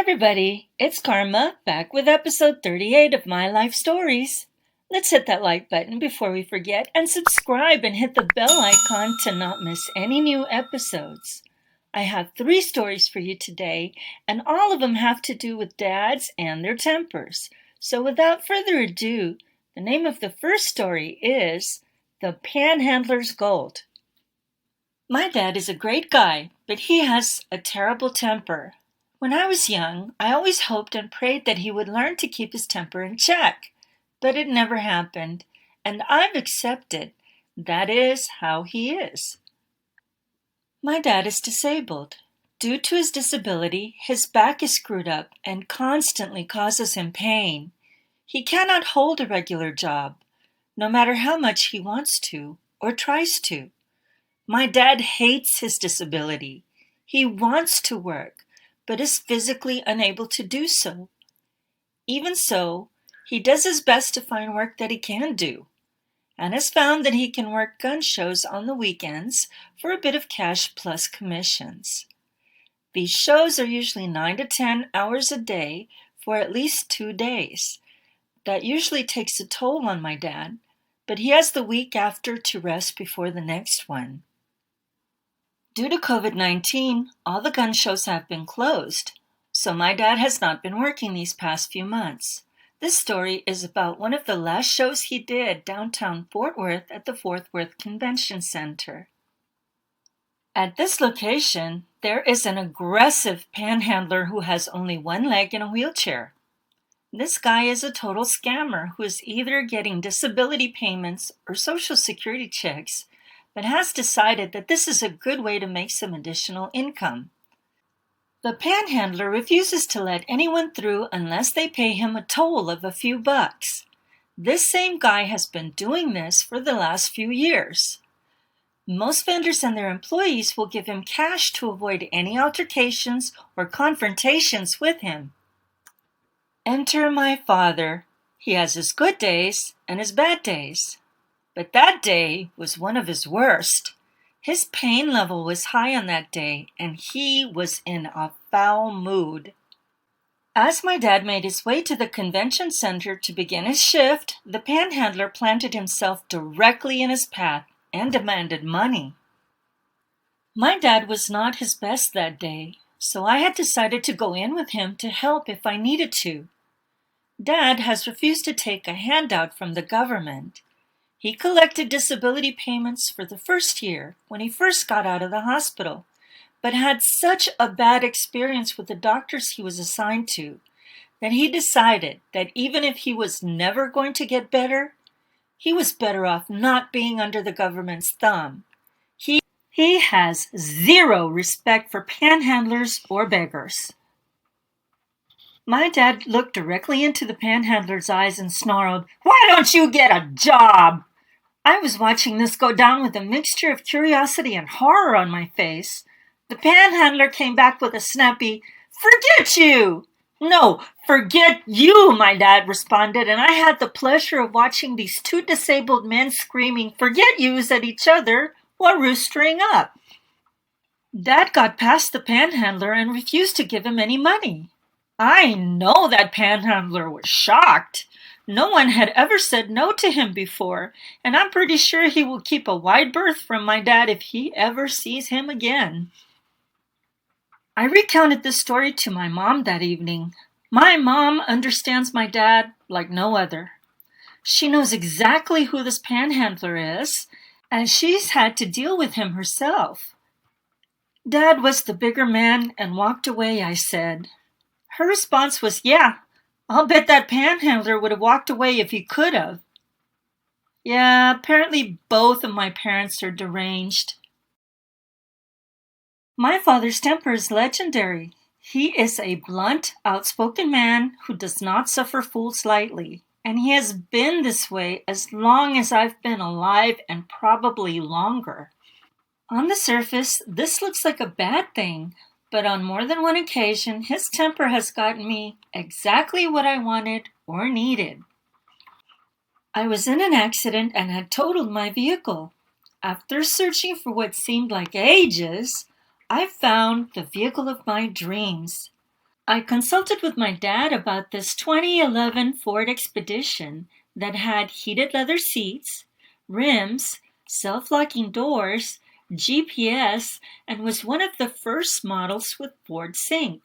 everybody, it's Karma, back with episode 38 of My Life Stories. Let's hit that like button before we forget and subscribe and hit the bell icon to not miss any new episodes. I have 3 stories for you today, and all of them have to do with dads and their tempers. So without further ado, the name of the first story is The Panhandler's Gold. My dad is a great guy, but he has a terrible temper. When I was young, I always hoped and prayed that he would learn to keep his temper in check, but it never happened, and I've accepted that is how he is. My dad is disabled. Due to his disability, his back is screwed up and constantly causes him pain. He cannot hold a regular job, no matter how much he wants to or tries to. My dad hates his disability. He wants to work, but is physically unable to do so. Even so, he does his best to find work that he can do, and has found that he can work gun shows on the weekends for a bit of cash plus commissions. These shows are usually 9 to 10 hours a day for at least 2 days. That usually takes a toll on my dad, but he has the week after to rest before the next one. Due to COVID-19, all the gun shows have been closed, so my dad has not been working these past few months. This story is about one of the last shows he did downtown Fort Worth at the Fort Worth Convention Center. At this location, there is an aggressive panhandler who has only one leg in a wheelchair. This guy is a total scammer who is either getting disability payments or Social Security checks, but has decided that this is a good way to make some additional income. The panhandler refuses to let anyone through unless they pay him a toll of a few bucks. This same guy has been doing this for the last few years. Most vendors and their employees will give him cash to avoid any altercations or confrontations with him. Enter my father. He has his good days and his bad days. But that day was one of his worst. His pain level was high on that day, and he was in a foul mood. As my dad made his way to the convention center to begin his shift, the panhandler planted himself directly in his path and demanded money. My dad was not his best that day, so I had decided to go in with him to help if I needed to. Dad has refused to take a handout from the government. He collected disability payments for the first year when he first got out of the hospital, but had such a bad experience with the doctors he was assigned to that he decided that even if he was never going to get better, he was better off not being under the government's thumb. He has zero respect for panhandlers or beggars. My dad looked directly into the panhandler's eyes and snarled, "Why don't you get a job?" I was watching this go down with a mixture of curiosity and horror on my face. The panhandler came back with a snappy, "Forget you!" "No, forget you," my dad responded, and I had the pleasure of watching these 2 disabled men screaming "forget yous" at each other while roostering up. Dad got past the panhandler and refused to give him any money. I know that panhandler was shocked. No one had ever said no to him before, and I'm pretty sure he will keep a wide berth from my dad if he ever sees him again. I recounted this story to my mom that evening. My mom understands my dad like no other. She knows exactly who this panhandler is, and she's had to deal with him herself. Dad was the bigger man and walked away, I said. Her response was, "Yeah, I'll bet that panhandler would have walked away if he could have." Yeah, apparently both of my parents are deranged. My father's temper is legendary. He is a blunt, outspoken man who does not suffer fools lightly, and he has been this way as long as I've been alive and probably longer. On the surface, this looks like a bad thing, but on more than one occasion, his temper has gotten me exactly what I wanted or needed. I was in an accident and had totaled my vehicle. After searching for what seemed like ages, I found the vehicle of my dreams. I consulted with my dad about this 2011 Ford Expedition that had heated leather seats, rims, self-locking doors, GPS, and was one of the first models with Ford Sync.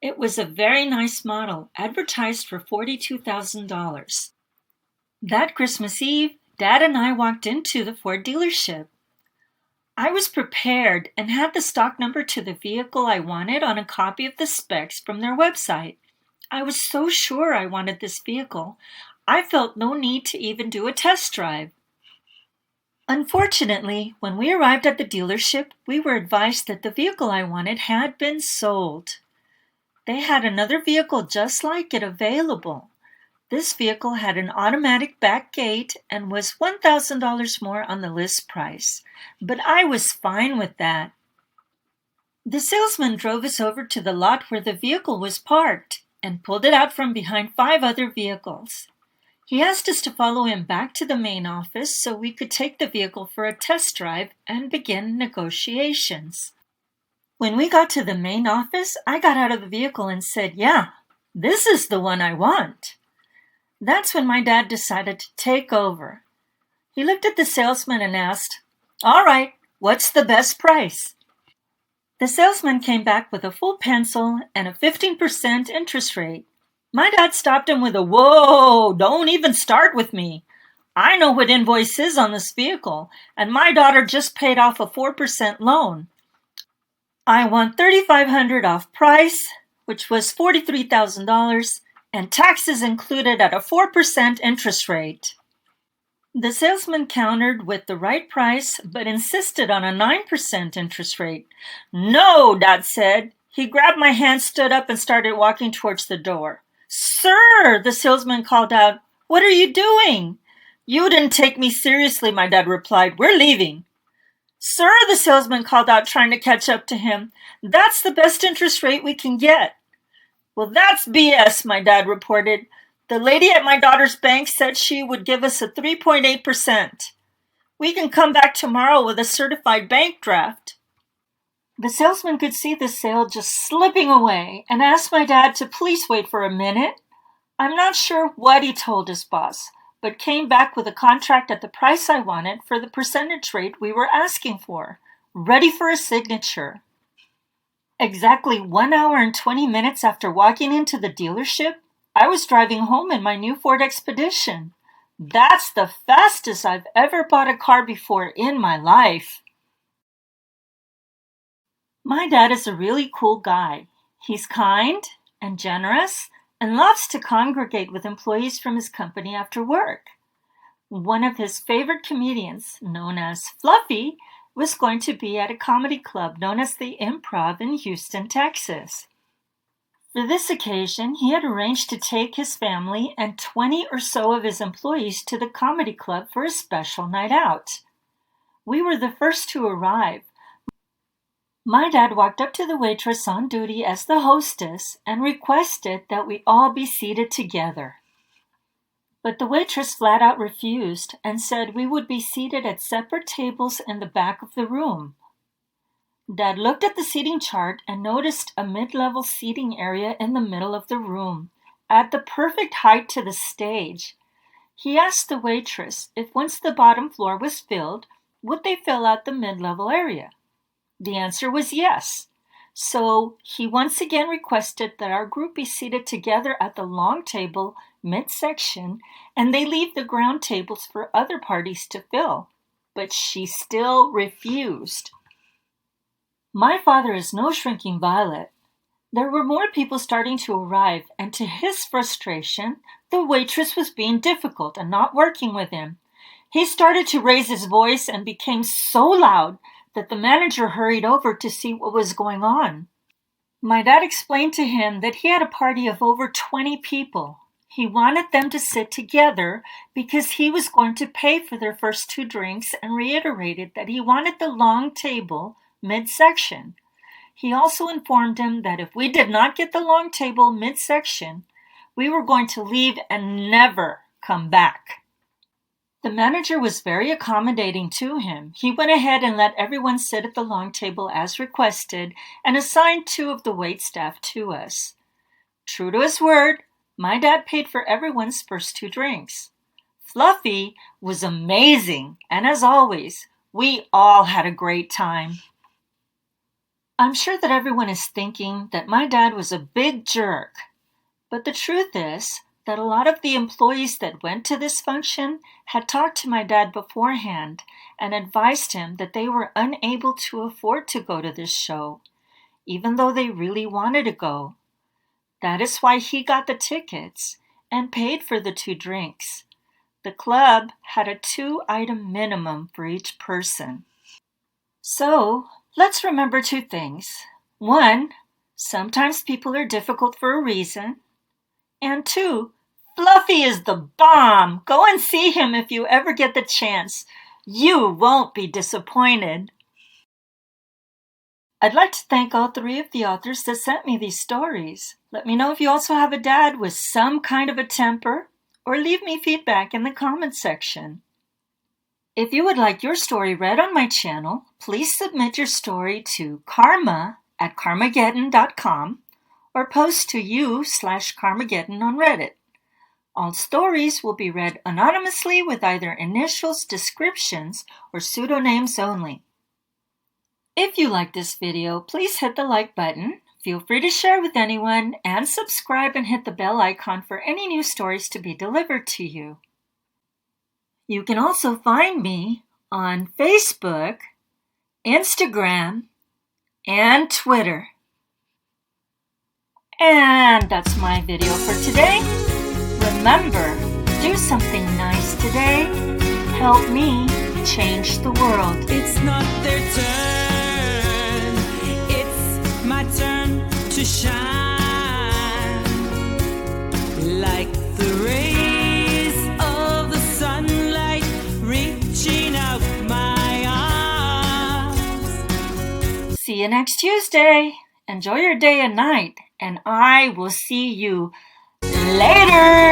It was a very nice model, advertised for $42,000. That Christmas Eve, Dad and I walked into the Ford dealership. I was prepared and had the stock number to the vehicle I wanted on a copy of the specs from their website. I was so sure I wanted this vehicle, I felt no need to even do a test drive. Unfortunately, when we arrived at the dealership, we were advised that the vehicle I wanted had been sold. They had another vehicle just like it available. This vehicle had an automatic back gate and was $1,000 more on the list price, but I was fine with that. The salesman drove us over to the lot where the vehicle was parked and pulled it out from behind 5 other vehicles. He asked us to follow him back to the main office so we could take the vehicle for a test drive and begin negotiations. When we got to the main office, I got out of the vehicle and said, "Yeah, this is the one I want." That's when my dad decided to take over. He looked at the salesman and asked, "All right, what's the best price?" The salesman came back with a full pencil and a 15% interest rate. My dad stopped him with a, "Whoa, don't even start with me. I know what invoice is on this vehicle, and my daughter just paid off a 4% loan. I want $3,500 off price, which was $43,000, and taxes included at a 4% interest rate." The salesman countered with the right price, but insisted on a 9% interest rate. "No," Dad said. He grabbed my hand, stood up, and started walking towards the door. "Sir," the salesman called out, "what are you doing?" "You didn't take me seriously," my dad replied. "We're leaving." "Sir," the salesman called out, trying to catch up to him, "that's the best interest rate we can get." "Well, that's BS," my dad reported. "The lady at my daughter's bank said she would give us a 3.8%. We can come back tomorrow with a certified bank draft." The salesman could see the sale just slipping away and asked my dad to please wait for a minute. I'm not sure what he told his boss, but came back with a contract at the price I wanted for the percentage rate we were asking for, ready for a signature. Exactly 1 hour and 20 minutes after walking into the dealership, I was driving home in my new Ford Expedition. That's the fastest I've ever bought a car before in my life. My dad is a really cool guy. He's kind and generous and loves to congregate with employees from his company after work. One of his favorite comedians, known as Fluffy, was going to be at a comedy club known as the Improv in Houston, Texas. For this occasion, he had arranged to take his family and 20 or so of his employees to the comedy club for a special night out. We were the first to arrive. My dad walked up to the waitress on duty as the hostess and requested that we all be seated together. But the waitress flat out refused and said we would be seated at separate tables in the back of the room. Dad looked at the seating chart and noticed a mid-level seating area in the middle of the room, at the perfect height to the stage. He asked the waitress if once the bottom floor was filled, would they fill out the mid-level area? The answer was yes. So he once again requested that our group be seated together at the long table midsection, and they leave the ground tables for other parties to fill. But she still refused. My father is no shrinking violet. There were more people starting to arrive, and to his frustration, the waitress was being difficult and not working with him. He started to raise his voice and became so loud that the manager hurried over to see what was going on. My dad explained to him that he had a party of over 20 people. He wanted them to sit together because he was going to pay for their first 2 drinks and reiterated that he wanted the long table midsection. He also informed him that if we did not get the long table midsection, we were going to leave and never come back. The manager was very accommodating to him. He went ahead and let everyone sit at the long table as requested and assigned 2 of the waitstaff to us. True to his word, my dad paid for everyone's first 2 drinks. Fluffy was amazing, and as always, we all had a great time. I'm sure that everyone is thinking that my dad was a big jerk, but the truth is that a lot of the employees that went to this function had talked to my dad beforehand and advised him that they were unable to afford to go to this show, even though they really wanted to go. That is why he got the tickets and paid for the 2 drinks. The club had a 2-item minimum for each person. So, let's remember 2 things. 1, sometimes people are difficult for a reason. And 2, Fluffy is the bomb! Go and see him if you ever get the chance. You won't be disappointed. I'd like to thank all 3 of the authors that sent me these stories. Let me know if you also have a dad with some kind of a temper, or leave me feedback in the comments section. If you would like your story read on my channel, please submit your story to karma@karmagetin.com or post to you/Karmagetin on Reddit. All stories will be read anonymously with either initials, descriptions, or pseudonyms only. If you like this video, please hit the like button, feel free to share with anyone, and subscribe and hit the bell icon for any new stories to be delivered to you. You can also find me on Facebook, Instagram, and Twitter. And that's my video for today. Remember, do something nice today. Help me change the world. It's not their turn, it's my turn to shine. Like the rays of the sunlight reaching out my arms. See you next Tuesday. Enjoy your day and night, and I will see you later.